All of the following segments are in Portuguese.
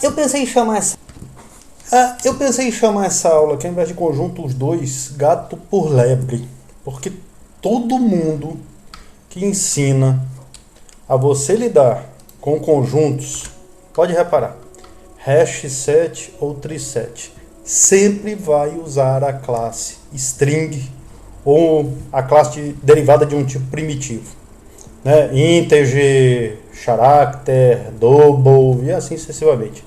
Eu pensei em chamar essa aula aqui, ao invés de conjuntos 2, gato por lebre. Porque todo mundo que ensina a você lidar com conjuntos, pode reparar, hash set ou triset, sempre vai usar a classe string ou a classe derivada de um tipo primitivo, né? Integer, character, double e assim sucessivamente.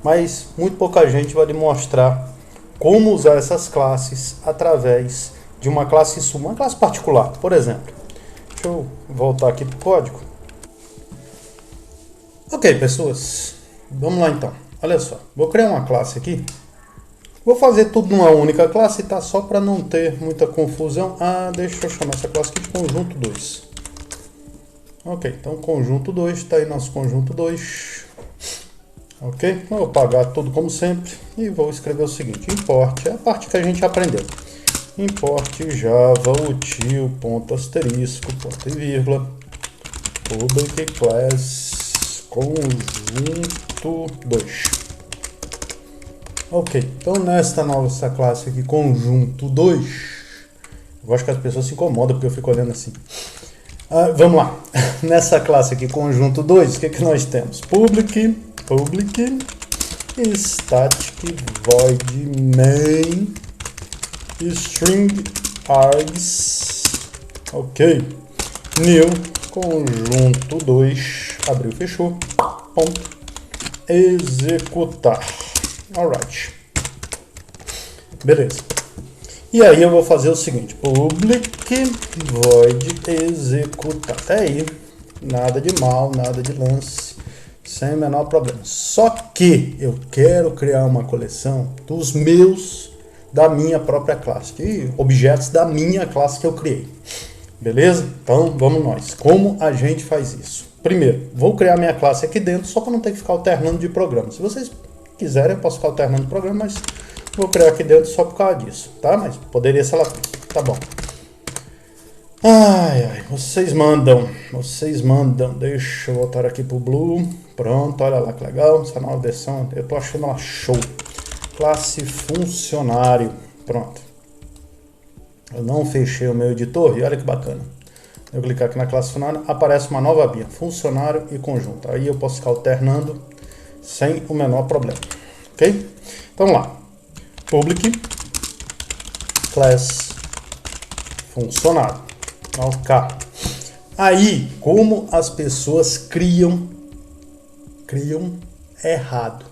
Mas muito pouca gente vai demonstrar como usar essas classes através de uma classe suma, uma classe particular, por exemplo. Deixa eu voltar aqui para o código. Ok, pessoas, vamos lá então. Olha só, vou criar uma classe aqui. Vou fazer tudo numa única classe, tá? Só para não ter muita confusão. Deixa eu chamar essa classe aqui de conjunto 2. Ok, então conjunto 2, está aí nosso conjunto 2. Ok, vou apagar tudo como sempre e vou escrever o seguinte: import, é a parte que a gente aprendeu. Import java util ponto asterisco ponto e vírgula public class conjunto 2. Ok, então nesta nossa classe aqui, conjunto 2, eu acho que as pessoas se incomodam porque eu fico olhando assim. Vamos lá, nessa classe aqui, conjunto 2, o que nós temos? Public static void main string args, ok, new conjunto 2, abriu, fechou, ponto, executar. Alright, beleza. E aí eu vou fazer o seguinte: public void executar. Até aí, nada de mal, nada de lance, sem o menor problema. Só que eu quero criar uma coleção dos meus, da minha própria classe, de objetos da minha classe que eu criei. Beleza? Então vamos nós. Como a gente faz isso? Primeiro, vou criar minha classe aqui dentro, só para não ter que ficar alternando de programa. Se vocês quiserem, eu posso ficar alternando de programa, mas vou criar aqui dentro só por causa disso, tá? Mas poderia ser lá, tá bom. Vocês mandam. Deixa eu voltar aqui pro Blue. Pronto, olha lá que legal, essa nova versão, eu tô achando ela show. Classe funcionário, pronto. Eu não fechei o meu editor e olha que bacana. Eu clicar aqui na classe funcionário, aparece uma nova abinha, funcionário e conjunto. Aí eu posso ficar alternando sem o menor problema, ok? Então vamos lá. Public class funcionário, ok. Aí, como as pessoas criam errado.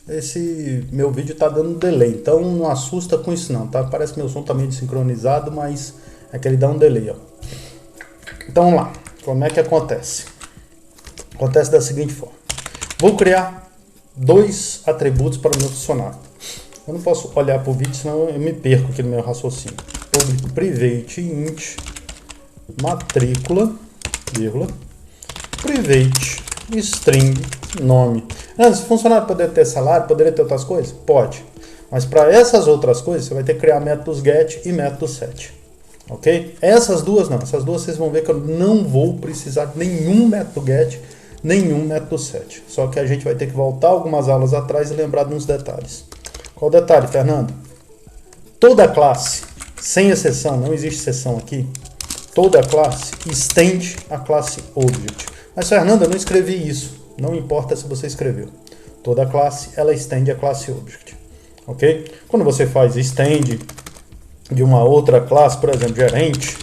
Esse meu vídeo tá dando delay, então não assusta com isso não, tá? Parece que meu som tá meio desincronizado, mas é que ele dá um delay, ó. Então vamos lá, como é que acontece? Acontece da seguinte forma. Vou criar dois atributos para o meu funcionário. Eu não posso olhar para o vídeo, senão eu me perco aqui no meu raciocínio. Public private int matrícula, vírgula, private string nome. Se o funcionário poderia ter salário, poderia ter outras coisas? Pode. Mas para essas outras coisas, você vai ter que criar métodos get e método set. Ok? Essas duas não. Essas duas vocês vão ver que eu não vou precisar de nenhum método get, nenhum método set. Só que a gente vai ter que voltar algumas aulas atrás e lembrar de uns detalhes. Qual detalhe, Fernando? Toda classe, sem exceção, não existe exceção aqui, toda classe estende a classe object. Mas, Fernando, eu não escrevi isso. Não importa se você escreveu. Toda classe, ela estende a classe object. Ok? Quando você faz estende de uma outra classe, por exemplo, gerente,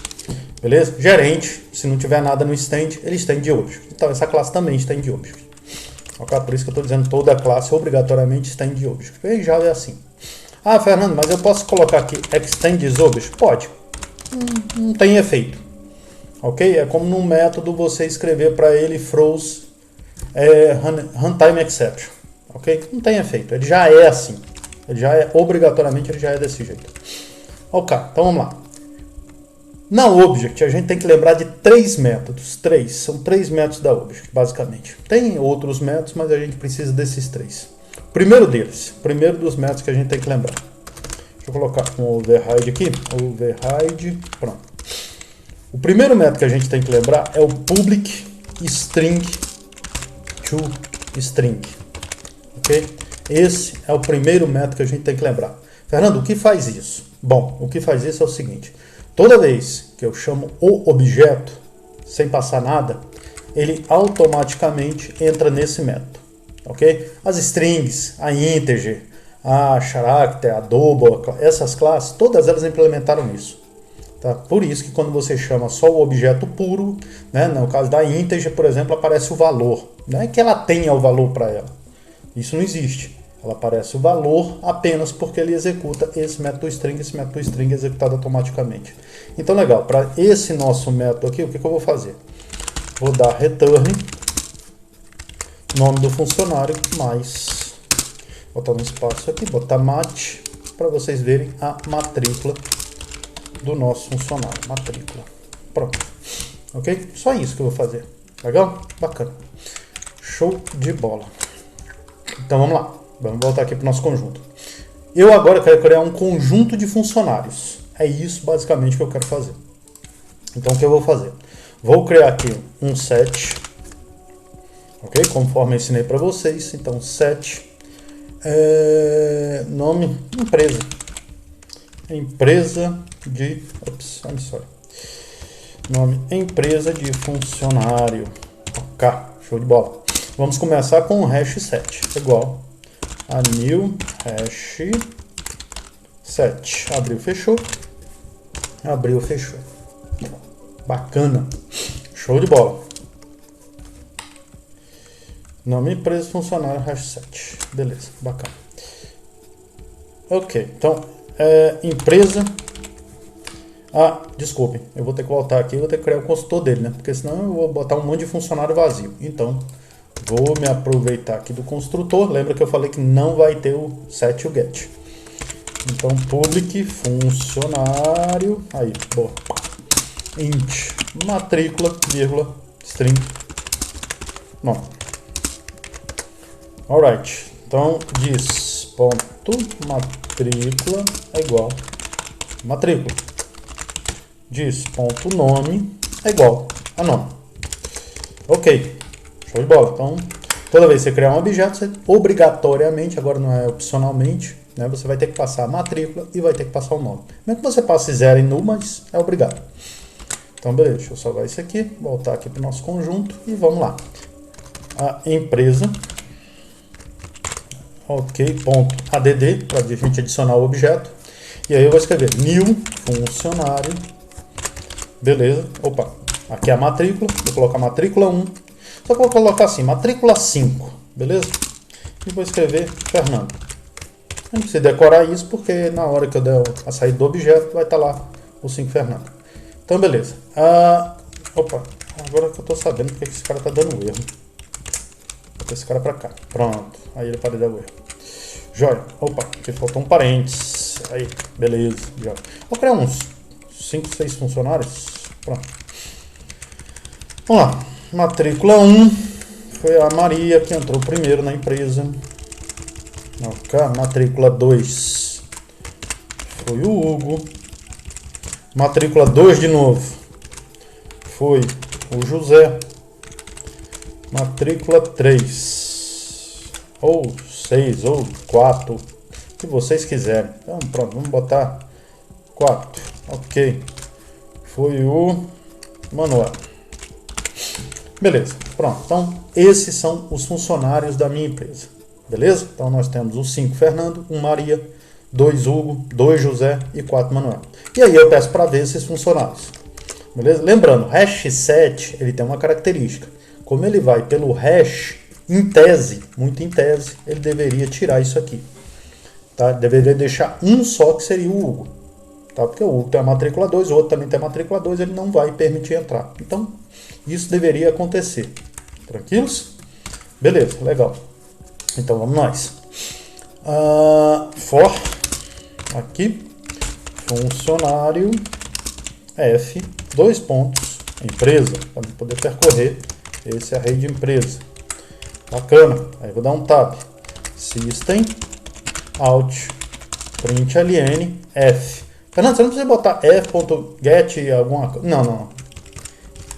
beleza? Gerente, se não tiver nada no estende, ele estende object. Então, essa classe também estende object. Ok? Por isso que eu estou dizendo toda classe obrigatoriamente estende object. E já é assim. Fernando, mas eu posso colocar aqui extends object? Pode. Não tem efeito. Ok? É como num método você escrever para ele throws runtime exception. Ok? Não tem efeito. Ele já é assim. Ele já é, obrigatoriamente, ele já é desse jeito. Ok, então vamos lá. Na Object, a gente tem que lembrar de três métodos. São três métodos da Object, basicamente. Tem outros métodos, mas a gente precisa desses três. Primeiro dos métodos que a gente tem que lembrar. Deixa eu colocar um override aqui. Override, pronto. O primeiro método que a gente tem que lembrar é o public string to string. ok? Esse é o primeiro método que a gente tem que lembrar. Fernando, o que faz isso? Bom, o que faz isso é o seguinte: toda vez que eu chamo o objeto, sem passar nada, ele automaticamente entra nesse método, ok? As strings, a integer, a character, a double, essas classes, todas elas implementaram isso. Tá? Por isso que quando você chama só o objeto puro, né, no caso da integer, por exemplo, aparece o valor. Não é que ela tenha o valor para ela. Isso não existe. Ela aparece o valor apenas porque ele executa esse método string é executado automaticamente. Então, legal, para esse nosso método aqui, o que eu vou fazer? Vou dar return, nome do funcionário, mais, botar um espaço aqui, botar mat, para vocês verem a matrícula do nosso funcionário, matrícula. Pronto. Ok? Só isso que eu vou fazer. Legal? Bacana. Show de bola. Então vamos lá. Vamos voltar aqui para o nosso conjunto. Eu agora quero criar um conjunto de funcionários. É isso basicamente que eu quero fazer. Então o que eu vou fazer? Vou criar aqui um set. Ok? Conforme eu ensinei para vocês. Então set. Nome empresa. Empresa de... I'm sorry. Nome empresa de funcionário. Ok, show de bola. Vamos começar com o hash set. Igual a new hash set. Abriu, fechou. Abriu, fechou. Bacana. Show de bola. Nome empresa funcionário hash set. Beleza, bacana. Ok, então empresa. Desculpem, eu vou ter que voltar aqui, vou ter que criar o consultor dele, né? Porque senão eu vou botar um monte de funcionário vazio. Então, vou me aproveitar aqui do construtor. Lembra que eu falei que não vai ter o set e o get. Então, public funcionário. Aí, boa. Int matrícula, vírgula, string. Não. Alright. Então, diz ponto matrícula é igual matrícula. Diz ponto nome é igual a nome. Ok. Show de bola. Então, toda vez que você criar um objeto, você obrigatoriamente, agora não é opcionalmente, né, você vai ter que passar a matrícula e vai ter que passar o nome. Mesmo que você passe 0 e null, mas é obrigado. Então, beleza. Deixa eu salvar isso aqui, voltar aqui para o nosso conjunto e vamos lá. A empresa. Ok, ponto add, para a gente adicionar o objeto. E aí eu vou escrever new funcionário. Beleza. Opa, aqui é a matrícula. Vou colocar matrícula 1. Só que eu vou colocar assim, matrícula 5, beleza? E vou escrever Fernando. Eu não preciso decorar isso, porque na hora que eu der a saída do objeto, vai estar lá o 5 Fernando. Então, beleza. Opa, agora que eu estou sabendo porque esse cara está dando erro. Vou botar esse cara para cá. Pronto, aí ele para de dar o erro. Joia. Opa, aqui faltou um parênteses. Aí, beleza. Joia. Vou criar uns 5, 6 funcionários. Pronto. Vamos lá. Matrícula 1 foi a Maria que entrou primeiro na empresa. Ok, matrícula 2 foi o Hugo. Matrícula 2 de novo foi o José. Matrícula 3 ou 6 ou 4, o que vocês quiserem. Então pronto, vamos botar 4. Ok, foi o Manuel. Beleza, pronto. Então, esses são os funcionários da minha empresa. Beleza? Então, nós temos o 5 Fernando, 1 Maria, 2 Hugo, 2 José e 4 Manuel. E aí eu peço para ver esses funcionários. Beleza? Lembrando, hash set, ele tem uma característica. Como ele vai pelo hash, em tese, muito em tese, ele deveria tirar isso aqui. Tá? Deveria deixar um só, que seria o Hugo. Tá? Porque o Hugo tem a matrícula 2, o outro também tem a matrícula 2, ele não vai permitir entrar. Então, isso deveria acontecer. Tranquilos? Beleza, legal. Então, vamos nós. For, aqui, funcionário, F, 2 pontos, empresa, para poder percorrer esse array de empresa. Bacana. Aí vou dar um tab. System, out, println, F. Fernando, você não precisa botar f.get alguma coisa. Não.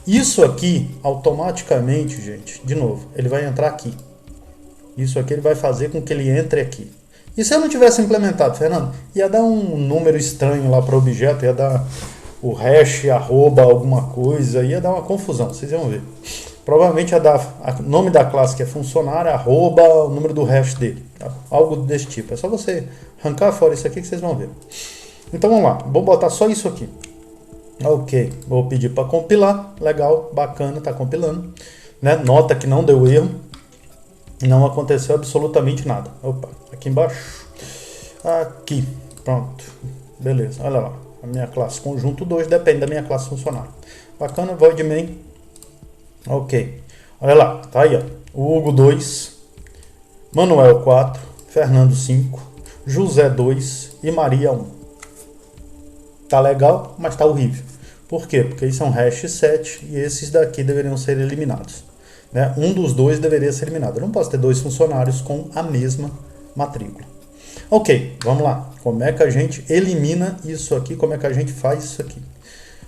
Isso aqui, automaticamente, gente, de novo, ele vai entrar aqui. Isso aqui ele vai fazer com que ele entre aqui. E se eu não tivesse implementado, Fernando, ia dar um número estranho lá para o objeto, ia dar o hash, arroba, alguma coisa, ia dar uma confusão, vocês vão ver. Provavelmente ia dar o nome da classe que é funcionário, arroba, o número do hash dele, tá? Algo desse tipo. É só você arrancar fora isso aqui que vocês vão ver. Então vamos lá, vou botar só isso aqui. Ok, vou pedir para compilar, legal, bacana, tá compilando. Né? Nota que não deu erro, não aconteceu absolutamente nada. Opa, aqui embaixo, aqui, pronto, beleza, olha lá, a minha classe conjunto 2 depende da minha classe funcionário. Bacana, void main, ok, olha lá, tá aí, ó, o Hugo 2, Manuel 4, Fernando 5, José 2 e Maria 1. Tá legal, mas tá horrível. Por quê? Porque isso é um hash 7 e esses daqui deveriam ser eliminados. Né? Um dos dois deveria ser eliminado. Eu não posso ter dois funcionários com a mesma matrícula. Ok, vamos lá. Como é que a gente elimina isso aqui? Como é que a gente faz isso aqui?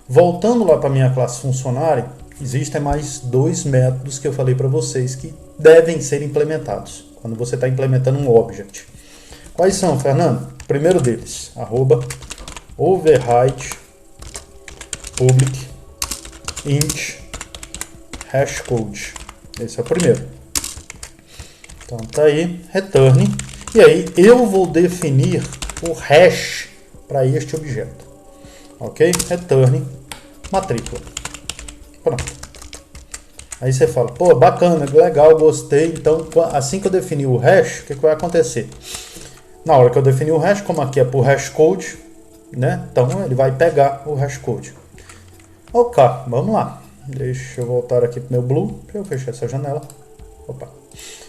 Voltando lá para a minha classe funcionária, existem mais dois métodos que eu falei para vocês que devem ser implementados quando você está implementando um object. Quais são, Fernando? O primeiro deles, @override public int hashcode. Esse é o primeiro. Então tá aí, return. E aí eu vou definir o hash para este objeto. Ok? Return matrícula. Pronto. Aí você fala, pô, bacana, legal, gostei. Então assim que eu definir o hash, o que vai acontecer? Na hora que eu definir o hash, como aqui é por hashcode, né? Então ele vai pegar o hashcode. Ok, vamos lá. Deixa eu voltar aqui para o meu Blue. Deixa eu fechar essa janela. Opa.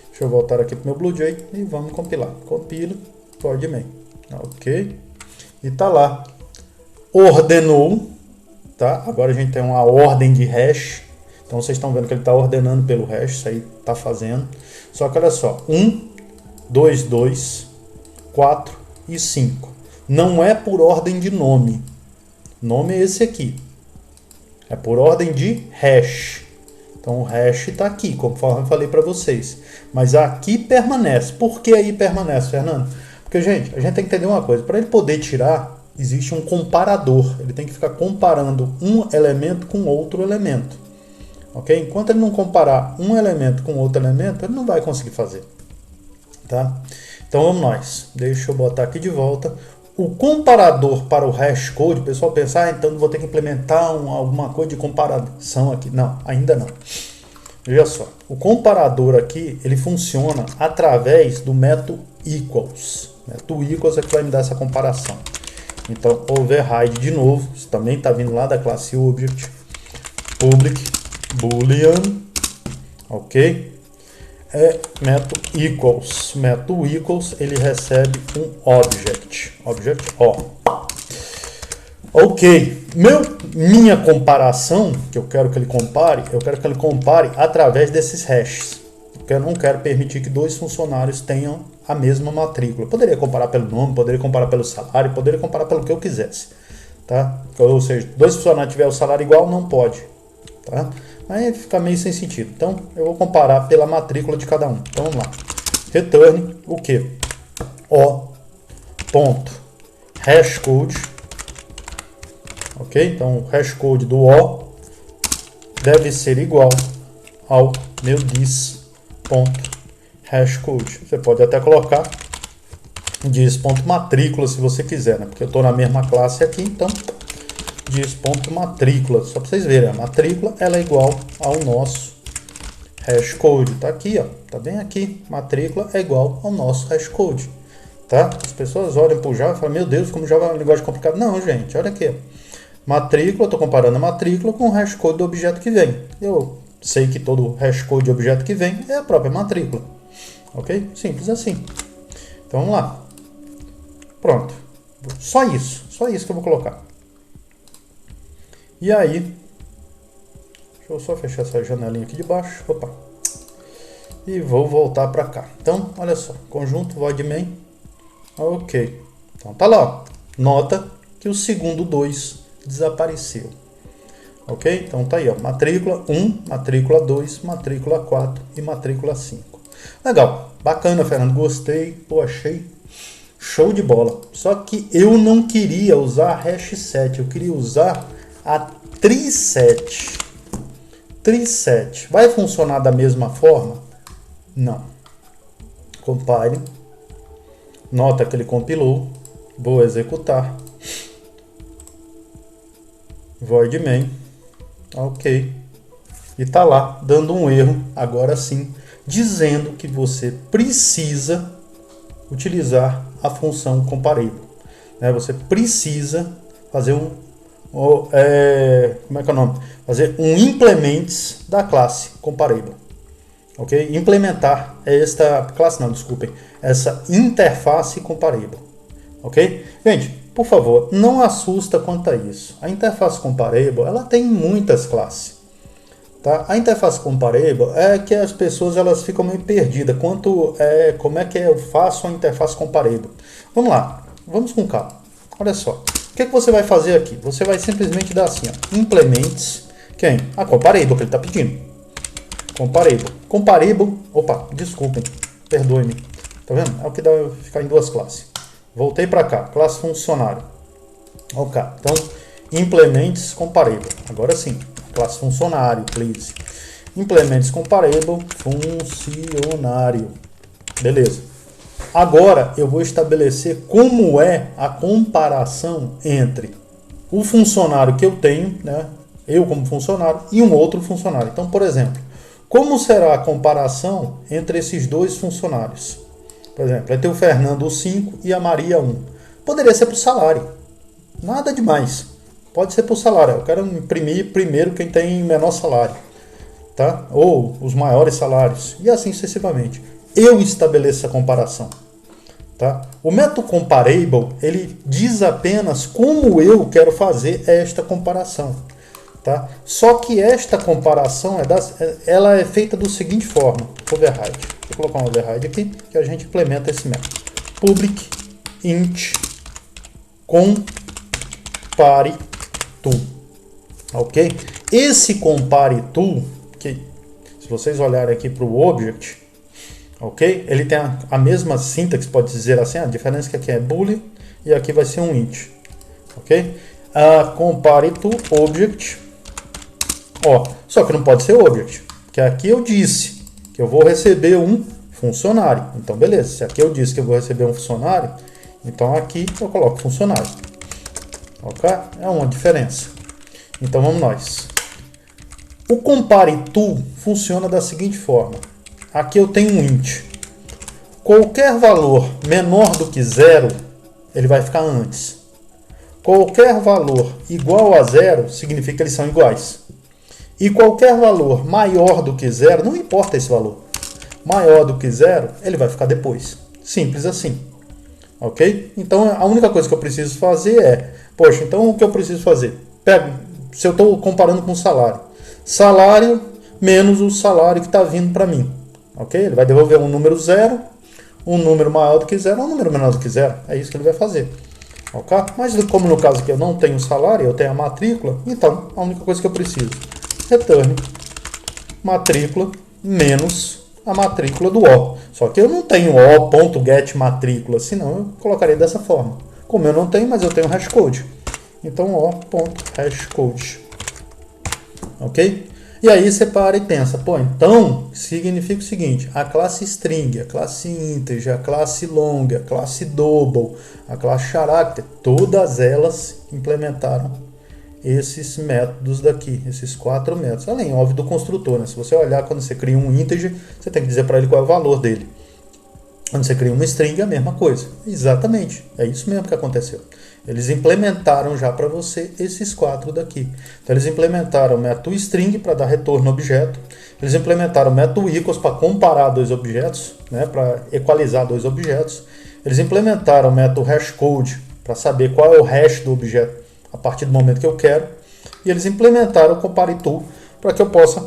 Deixa eu voltar aqui para o meu BlueJ e vamos compilar. Compila, void main. Ok. E tá lá. Ordenou. Tá? Agora a gente tem uma ordem de hash. Então vocês estão vendo que ele está ordenando pelo hash. Isso aí está fazendo. Só que olha só. 1, 2, 2, 4 e 5. Não é por ordem de nome. Nome é esse aqui. É por ordem de hash. Então o hash está aqui, conforme eu falei para vocês. Mas aqui permanece. Por que aí permanece, Fernando? Porque, gente, a gente tem que entender uma coisa. Para ele poder tirar, existe um comparador. Ele tem que ficar comparando um elemento com outro elemento. Ok? Enquanto ele não comparar um elemento com outro elemento, ele não vai conseguir fazer. Tá? Então vamos nós. Deixa eu botar aqui de volta. O comparador para o hashcode, o pessoal pensa, então vou ter que implementar alguma coisa de comparação aqui. Não, ainda não. Veja só, o comparador aqui, ele funciona através do método equals. O método equals é que vai me dar essa comparação. Então, override de novo, isso também está vindo lá da classe object, public boolean, ok? É método equals. Método equals, ele recebe um object. Object O. Ok. Minha comparação, que eu quero que ele compare, eu quero que ele compare através desses hashes. Porque eu não quero permitir que dois funcionários tenham a mesma matrícula. Eu poderia comparar pelo nome, poderia comparar pelo salário, poderia comparar pelo que eu quisesse. Tá? Ou seja, dois funcionários tiverem o salário igual, não pode. Tá? Aí fica meio sem sentido. Então, eu vou comparar pela matrícula de cada um. Então, vamos lá. Return o quê? O ponto hashcode. Ok? Então, o hashcode do O deve ser igual ao meu dis.hashcode. Você pode até colocar dis.matrícula se você quiser, né? Porque eu estou na mesma classe aqui, então dis.matrícula, só para vocês verem, a matrícula ela é igual ao nosso hashcode, tá aqui, ó, tá bem aqui, matrícula é igual ao nosso hashcode, tá? As pessoas olham para o Java e falam, meu Deus, como Java é um linguagem complicado. Não, gente, olha aqui, matrícula, eu estou comparando a matrícula com o hashcode do objeto que vem. Eu sei que todo hashcode de objeto que vem é a própria matrícula, ok? Simples assim. Então vamos lá, pronto, só isso que eu vou colocar. E aí, deixa eu só fechar essa janelinha aqui de baixo, opa, e vou voltar para cá. Então, olha só, conjunto void main, ok. Então tá lá, ó. Nota que o segundo 2 desapareceu, ok? Então tá aí, ó, matrícula 1, matrícula 2, matrícula 4 e matrícula 5. Legal, Bacana, Fernando, gostei, pô, achei show de bola. Só que eu não queria usar a hash set, eu queria usar a triset. Triset. Vai funcionar da mesma forma? Não. Compile. Nota que ele compilou. Vou executar. Void main. Ok. E tá lá, dando um erro, agora sim, dizendo que você precisa utilizar a função comparable. Você precisa fazer como é que é o nome? Fazer um implements da classe comparable. Ok? Implementar esta classe, não, desculpem, essa interface comparable. Ok? Gente, por favor, não assusta quanto a isso. A interface comparable, ela tem muitas classes. Tá? A interface comparable é que as pessoas elas ficam meio perdidas como é que eu faço a interface comparable. Vamos lá, vamos com calma. Olha só, o que você vai fazer aqui? Você vai simplesmente dar assim, ó, implements, quem? A comparable que ele está pedindo. Comparable, opa, desculpem, perdoe-me. Tá vendo? É o que dá ficar em duas classes. Voltei para cá, classe funcionário. Ok, então implements comparable. Agora sim. Classe funcionário, please. Implements comparable, funcionário. Beleza. Agora eu vou estabelecer como é a comparação entre o funcionário que eu tenho, eu como funcionário, e um outro funcionário. Então, por exemplo, como será a comparação entre esses dois funcionários? Por exemplo, vai ter o Fernando 5 e a Maria 1. Poderia ser para o salário. Nada demais. Pode ser por salário. Eu quero imprimir primeiro quem tem menor salário, tá? Ou os maiores salários. E assim sucessivamente. Eu estabeleço a comparação. Tá? O método comparable, ele diz apenas como eu quero fazer esta comparação. Tá? Só que esta comparação ela é feita da seguinte forma. Override. Vou colocar um override aqui, que a gente implementa esse método. Public int compare to. Ok? Esse compare to, que se vocês olharem aqui para o object, ok? Ele tem a mesma sintaxe, pode dizer assim, a diferença é que aqui é boolean e aqui vai ser um int. Ok? Compare to object. Só que não pode ser object, porque aqui eu disse que eu vou receber um funcionário. Então, beleza. Se aqui eu disse que eu vou receber um funcionário, então aqui eu coloco funcionário. Ok? É uma diferença. Então vamos nós. O compare to funciona da seguinte forma. Aqui eu tenho um int. Qualquer valor menor do que 0, ele vai ficar antes. Qualquer valor igual a 0 significa que eles são iguais. E qualquer valor maior do que 0, não importa esse valor, maior do que 0, ele vai ficar depois. Simples assim. Ok? Então a única coisa que eu preciso fazer é, poxa, então o que eu preciso fazer? Se eu estou comparando com salário. Salário menos o salário que está vindo para mim. Ok? Ele vai devolver um número 0, um número maior do que 0, um número menor do que 0. É isso que ele vai fazer. Ok? Mas como no caso aqui eu não tenho salário, eu tenho a matrícula, então a única coisa que eu preciso, return matrícula menos a matrícula do O. Só que eu não tenho O.getMatrícula, senão eu colocaria dessa forma. Como eu não tenho, mas eu tenho hashcode. Então O.hashcode. Ok? E aí você para e pensa, então significa o seguinte, a classe string, a classe integer, a classe long, a classe double, a classe character, todas elas implementaram esses métodos daqui, esses 4 métodos. Além, óbvio, do construtor, Se você olhar, quando você cria um integer, você tem que dizer para ele qual é o valor dele. Quando você cria uma string, é a mesma coisa. Exatamente, é isso mesmo que aconteceu. Eles implementaram já para você esses 4 daqui. Então, eles implementaram o método string para dar retorno ao objeto. Eles implementaram o método equals para comparar 2 objetos, para equalizar 2 objetos. Eles implementaram o método hashcode para saber qual é o hash do objeto a partir do momento que eu quero. E eles implementaram o compare to para que eu possa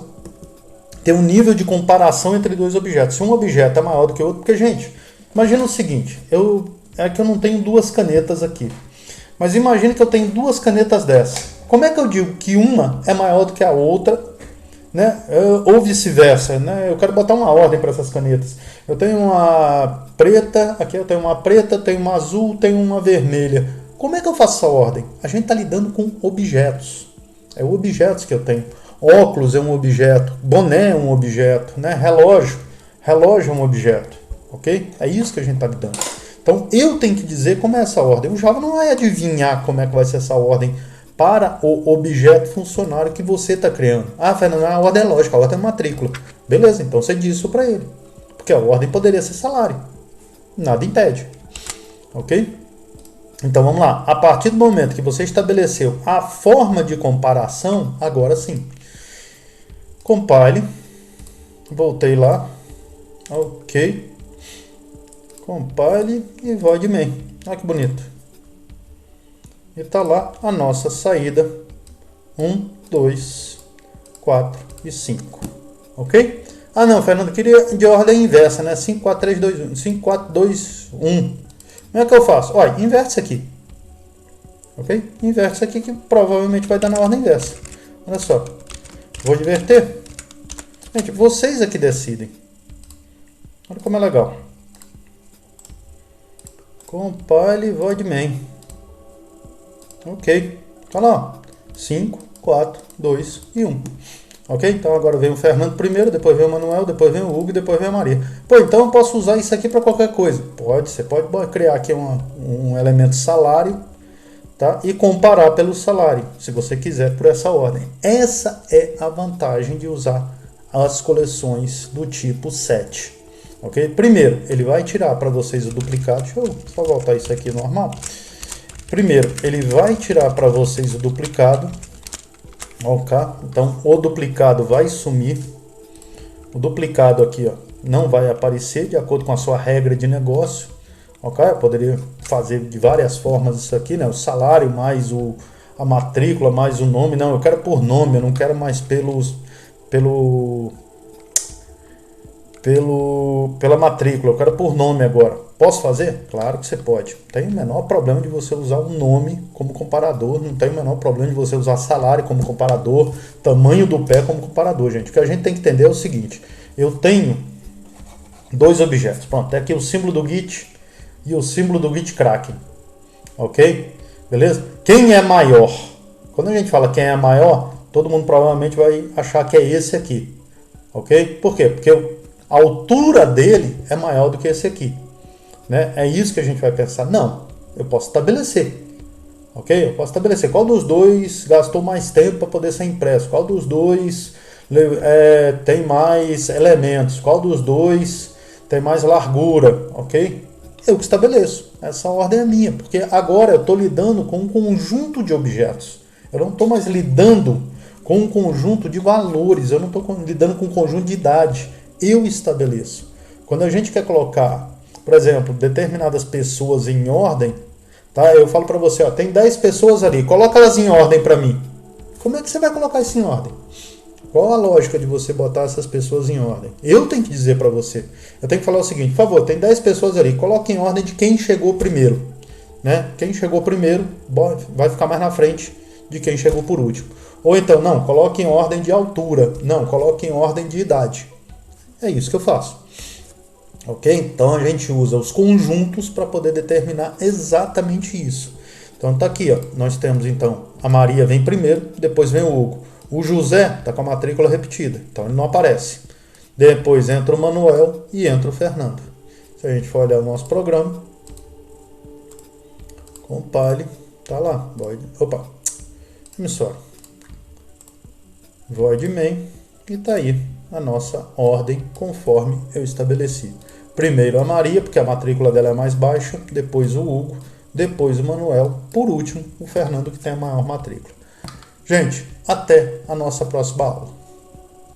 ter um nível de comparação entre 2 objetos. Se um objeto é maior do que o outro, porque, gente, imagina o seguinte, é que eu não tenho 2 canetas aqui. Mas imagine que eu tenho 2 canetas dessas. Como é que eu digo que uma é maior do que a outra né? Ou vice-versa, né? Eu quero botar uma ordem para essas canetas. Eu tenho uma preta, aqui eu tenho uma preta, tenho uma azul, tenho uma vermelha. Como é que eu faço essa ordem? A gente está lidando com objetos. É objetos que eu tenho. Óculos é um objeto, boné é um objeto, né? Relógio é um objeto, ok? É isso que a gente está lidando. Então eu tenho que dizer como é essa ordem. O Java não vai adivinhar como é que vai ser essa ordem para o objeto funcionário que você está criando. Ah, Fernando, a ordem é lógica, a ordem é matrícula. Beleza, então você diz isso para ele. Porque a ordem poderia ser salário. Nada impede. Ok? Então vamos lá. A partir do momento que você estabeleceu a forma de comparação, agora sim. Compile. Voltei lá. Ok. Compile e void main. Olha que bonito. E está lá a nossa saída 1, 2, 4 e 5. Ok? Ah não, Fernando, queria de ordem inversa, né? 5, 4, 3, 2, 1. 5, 4, 2, 1. Como é que eu faço? Olha, inverte isso aqui. Ok? Inverte isso aqui que provavelmente vai dar na ordem inversa. Olha só. Vou inverter. Gente, vocês aqui decidem. Olha como é legal. Compile void main. Ok. Olha lá. 5, 4, 2 e 1. Ok? Então agora vem o Fernando primeiro, depois vem o Manuel, depois vem o Hugo e depois vem a Maria. Pô, então eu posso usar isso aqui para qualquer coisa. Pode, você pode criar aqui um elemento salário, tá? E comparar pelo salário, se você quiser, por essa ordem. Essa é a vantagem de usar as coleções do tipo set. Ok? Primeiro, ele vai tirar para vocês o duplicado. Deixa eu só voltar isso aqui normal. Primeiro, ele vai tirar para vocês o duplicado. Ok? Então, o duplicado vai sumir. O duplicado aqui, ó, não vai aparecer de acordo com a sua regra de negócio. Ok? Eu poderia fazer de várias formas isso aqui, né? O salário mais a matrícula mais o nome. Não, eu quero por nome, eu não quero mais pela matrícula, eu quero por nome agora. Posso fazer? Claro que você pode. Não tem o menor problema de você usar um nome como comparador, não tem o menor problema de você usar salário como comparador, tamanho do pé como comparador, gente. O que a gente tem que entender é o seguinte: eu tenho dois objetos. Pronto, tem aqui o símbolo do Git e o símbolo do Git Kraken. Ok? Beleza? Quem é maior? Quando a gente fala quem é maior, todo mundo provavelmente vai achar que é esse aqui. Ok? Por quê? Porque a altura dele é maior do que esse aqui. Né? É isso que a gente vai pensar. Não, eu posso estabelecer. Ok? Eu posso estabelecer qual dos dois gastou mais tempo para poder ser impresso. Qual dos dois tem mais elementos. Qual dos dois tem mais largura. Ok? Eu que estabeleço. Essa ordem é minha. Porque agora eu estou lidando com um conjunto de objetos. Eu não estou mais lidando com um conjunto de valores. Eu não estou lidando com um conjunto de idade. Eu estabeleço. Quando a gente quer colocar, por exemplo, determinadas pessoas em ordem, tá? Eu falo para você, ó, tem 10 pessoas ali, coloca elas em ordem para mim. Como é que você vai colocar isso em ordem? Qual a lógica de você botar essas pessoas em ordem? Eu tenho que dizer para você. Eu tenho que falar o seguinte: por favor, tem 10 pessoas ali, coloque em ordem de quem chegou primeiro. Né? Quem chegou primeiro vai ficar mais na frente de quem chegou por último. Ou então, não, coloque em ordem de altura. Não, coloque em ordem de idade. É isso que eu faço. Ok? Então a gente usa os conjuntos para poder determinar exatamente isso. Então tá aqui, ó. Nós temos então a Maria vem primeiro, depois vem o Hugo. O José está com a matrícula repetida, então ele não aparece. Depois entra o Manuel e entra o Fernando. Se a gente for olhar o nosso programa, compile, tá lá. Void main e tá aí a nossa ordem conforme eu estabeleci. Primeiro a Maria, porque a matrícula dela é mais baixa, depois o Hugo, depois o Manuel, por último o Fernando, que tem a maior matrícula. Gente, até a nossa próxima aula.